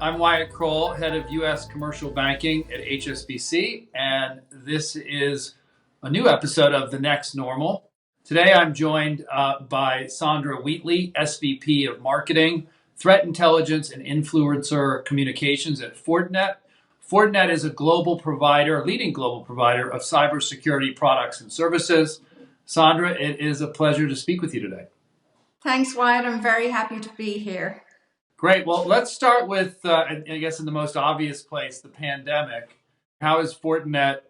I'm Wyatt Crowell, head of U.S. Commercial Banking at HSBC, and this is a new episode of The Next Normal. Today I'm joined by Sandra Wheatley, SVP of Marketing, Threat Intelligence and Influencer Communications at Fortinet. Fortinet is a leading global provider of cybersecurity products and services. Sandra, it is a pleasure to speak with you today. Thanks, Wyatt. I'm very happy to be here. Great. Well, let's start with, I guess, in the most obvious place, the pandemic. How has Fortinet,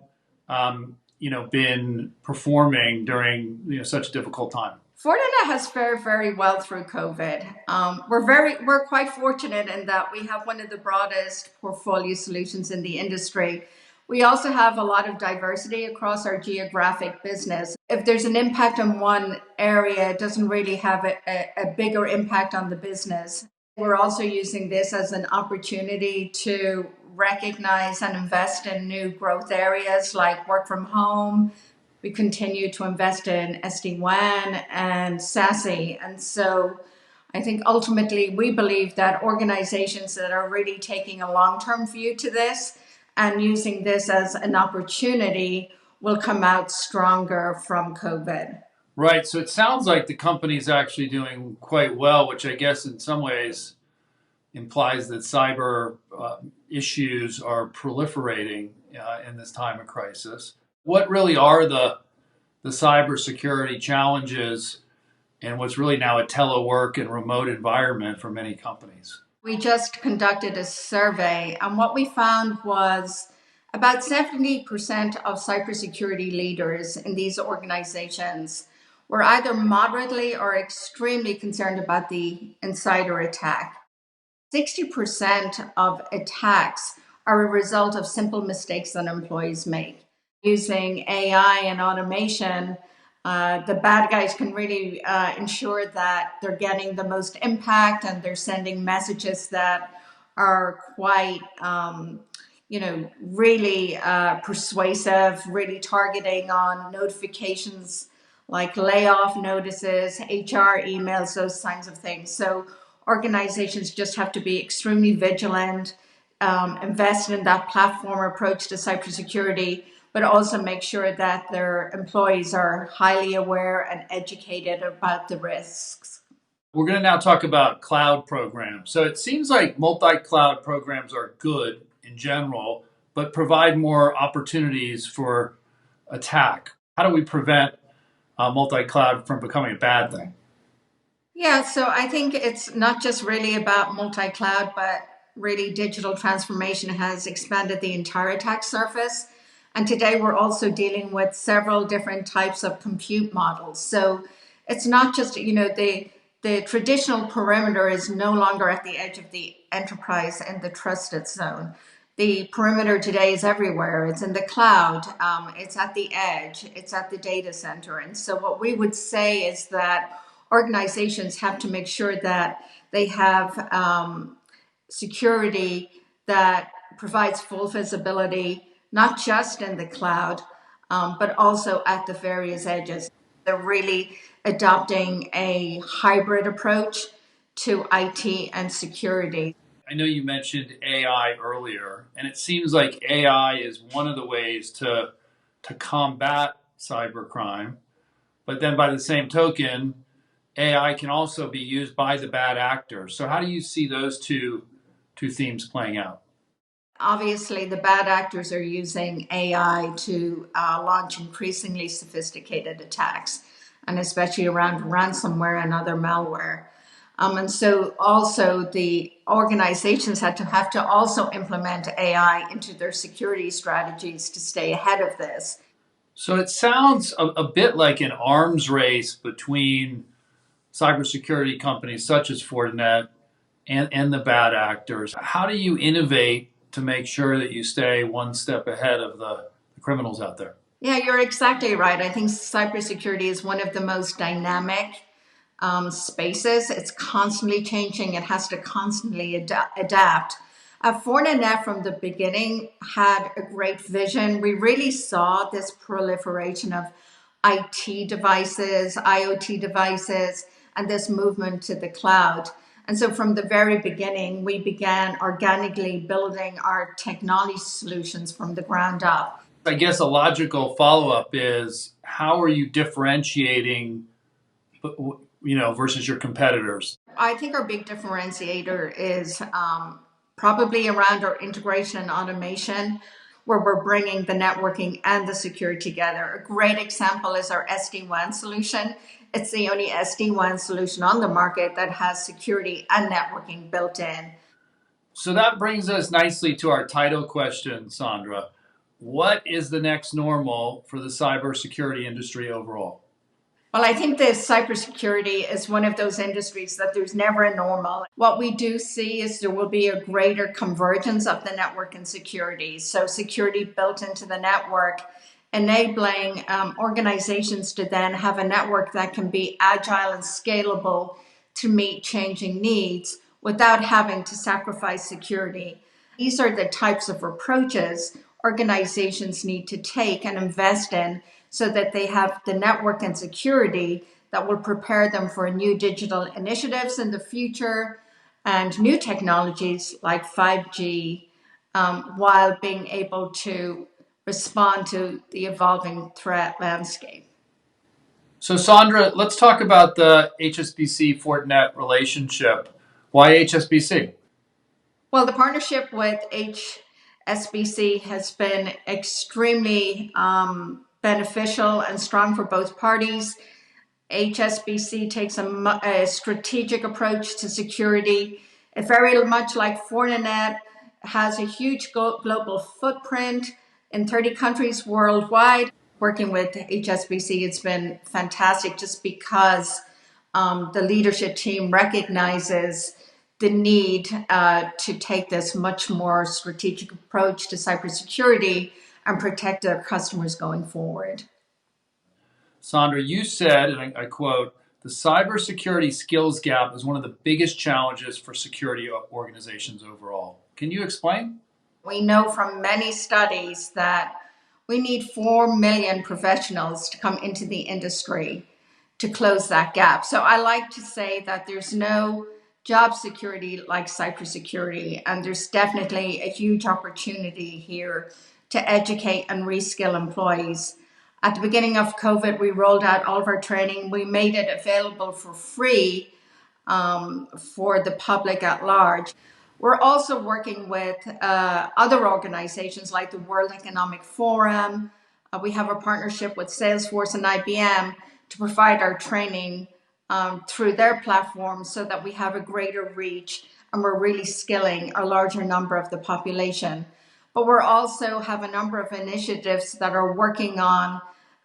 been performing during such a difficult time? Fortinet has fared very well through COVID. We're quite fortunate in that we have one of the broadest portfolio solutions in the industry. We also have a lot of diversity across our geographic business. If there's an impact on one area, it doesn't really have a bigger impact on the business. We're also using this as an opportunity to recognize and invest in new growth areas like work from home. We continue to invest in SD-WAN and SASE. And so I think ultimately we believe that organizations that are really taking a long-term view to this and using this as an opportunity will come out stronger from COVID. Right. So it sounds like the company's actually doing quite well, which I guess in some ways implies that cyber issues are proliferating in this time of crisis. What really are the cybersecurity challenges and what's really now a telework and remote environment for many companies? We just conducted a survey, and what we found was about 70% of cybersecurity leaders in these organizations were either moderately or extremely concerned about the insider attack. 60% of attacks are a result of simple mistakes that employees make. Using AI and automation, the bad guys can really ensure that they're getting the most impact and they're sending messages that are quite, really persuasive, really targeting on notifications like layoff notices, HR emails, those kinds of things. So organizations just have to be extremely vigilant, invest in that platform approach to cybersecurity, but also make sure that their employees are highly aware and educated about the risks. We're going to now talk about cloud programs. So it seems like multi-cloud programs are good in general, but provide more opportunities for attack. How do we prevent multi-cloud from becoming a bad thing? Yeah, so I think it's not just really about multi-cloud, but really digital transformation has expanded the entire attack surface. And today we're also dealing with several different types of compute models. So it's not just, the traditional perimeter is no longer at the edge of the enterprise and the trusted zone. The perimeter today is everywhere. It's in the cloud, it's at the edge, it's at the data center. And so what we would say is that organizations have to make sure that they have security that provides full visibility, not just in the cloud, but also at the various edges. They're really adopting a hybrid approach to IT and security. I know you mentioned AI earlier, and it seems like AI is one of the ways to combat cybercrime. But then by the same token, AI can also be used by the bad actors. So how do you see those two themes playing out? Obviously, the bad actors are using AI to launch increasingly sophisticated attacks, and especially around ransomware and other malware. And so also the organizations have to also implement AI into their security strategies to stay ahead of this. So it sounds a bit like an arms race between cybersecurity companies such as Fortinet and the bad actors. How do you innovate to make sure that you stay one step ahead of the criminals out there? Yeah, you're exactly right. I think cybersecurity is one of the most dynamic spaces. It's constantly changing. It has to constantly adapt. Fortinet from the beginning had a great vision. We really saw this proliferation of IT devices, IoT devices, and this movement to the cloud. And so from the very beginning, we began organically building our technology solutions from the ground up. I guess a logical follow-up is, how are you differentiating, versus your competitors? I think our big differentiator is probably around our integration and automation, where we're bringing the networking and the security together. A great example is our SD-WAN solution. It's the only SD-WAN solution on the market that has security and networking built in. So that brings us nicely to our title question, Sandra. What is the next normal for the cybersecurity industry overall? Well, I think that cybersecurity is one of those industries that there's never a normal. What we do see is there will be a greater convergence of the network and security. So security built into the network, enabling organizations to then have a network that can be agile and scalable to meet changing needs without having to sacrifice security. These are the types of approaches organizations need to take and invest in, so that they have the network and security that will prepare them for new digital initiatives in the future and new technologies like 5G, while being able to respond to the evolving threat landscape. So Sandra, let's talk about the HSBC Fortinet relationship. Why HSBC? Well, the partnership with HSBC has been extremely beneficial and strong for both parties. HSBC takes a strategic approach to security. It very much like Fortinet has a huge global footprint in 30 countries worldwide. Working with HSBC, it's been fantastic just because the leadership team recognizes the need to take this much more strategic approach to cybersecurity and protect their customers going forward. Sandra, you said, and I quote, the cybersecurity skills gap is one of the biggest challenges for security organizations overall. Can you explain? We know from many studies that we need 4 million professionals to come into the industry to close that gap. So I like to say that there's no job security like cybersecurity, and there's definitely a huge opportunity here to educate and reskill employees. At the beginning of COVID, we rolled out all of our training. We made it available for free for the public at large. We're also working with other organizations like the World Economic Forum. We have a partnership with Salesforce and IBM to provide our training through their platform, so that we have a greater reach and we're really skilling a larger number of the population. But we're also have a number of initiatives that are working on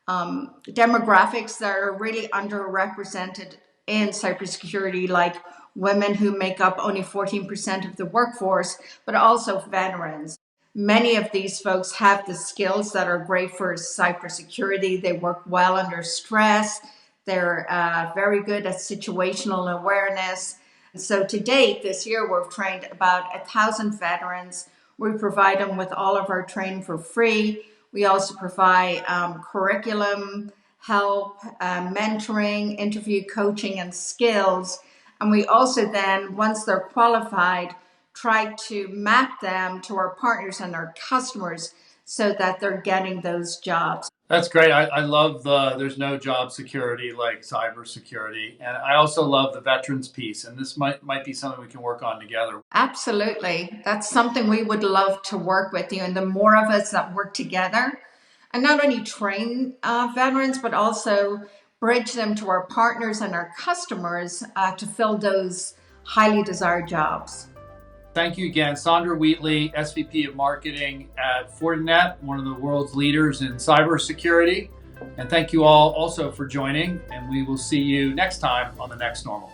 demographics that are really underrepresented in cybersecurity, like women who make up only 14% of the workforce, but also veterans. Many of these folks have the skills that are great for cybersecurity. They work well under stress. They're very good at situational awareness. So to date, this year, we've trained about 1,000 veterans. We provide them with all of our training for free. We also provide curriculum, help, mentoring, interview coaching, and skills. And we also then, once they're qualified, try to map them to our partners and our customers so that they're getting those jobs. That's great. I love there's no job security like cybersecurity. And I also love the veterans piece. And this might be something we can work on together. Absolutely. That's something we would love to work with you. And the more of us that work together and not only train veterans, but also bridge them to our partners and our customers to fill those highly desired jobs. Thank you again, Sandra Wheatley, SVP of Marketing at Fortinet, one of the world's leaders in cybersecurity. And thank you all also for joining, and we will see you next time on The Next Normal.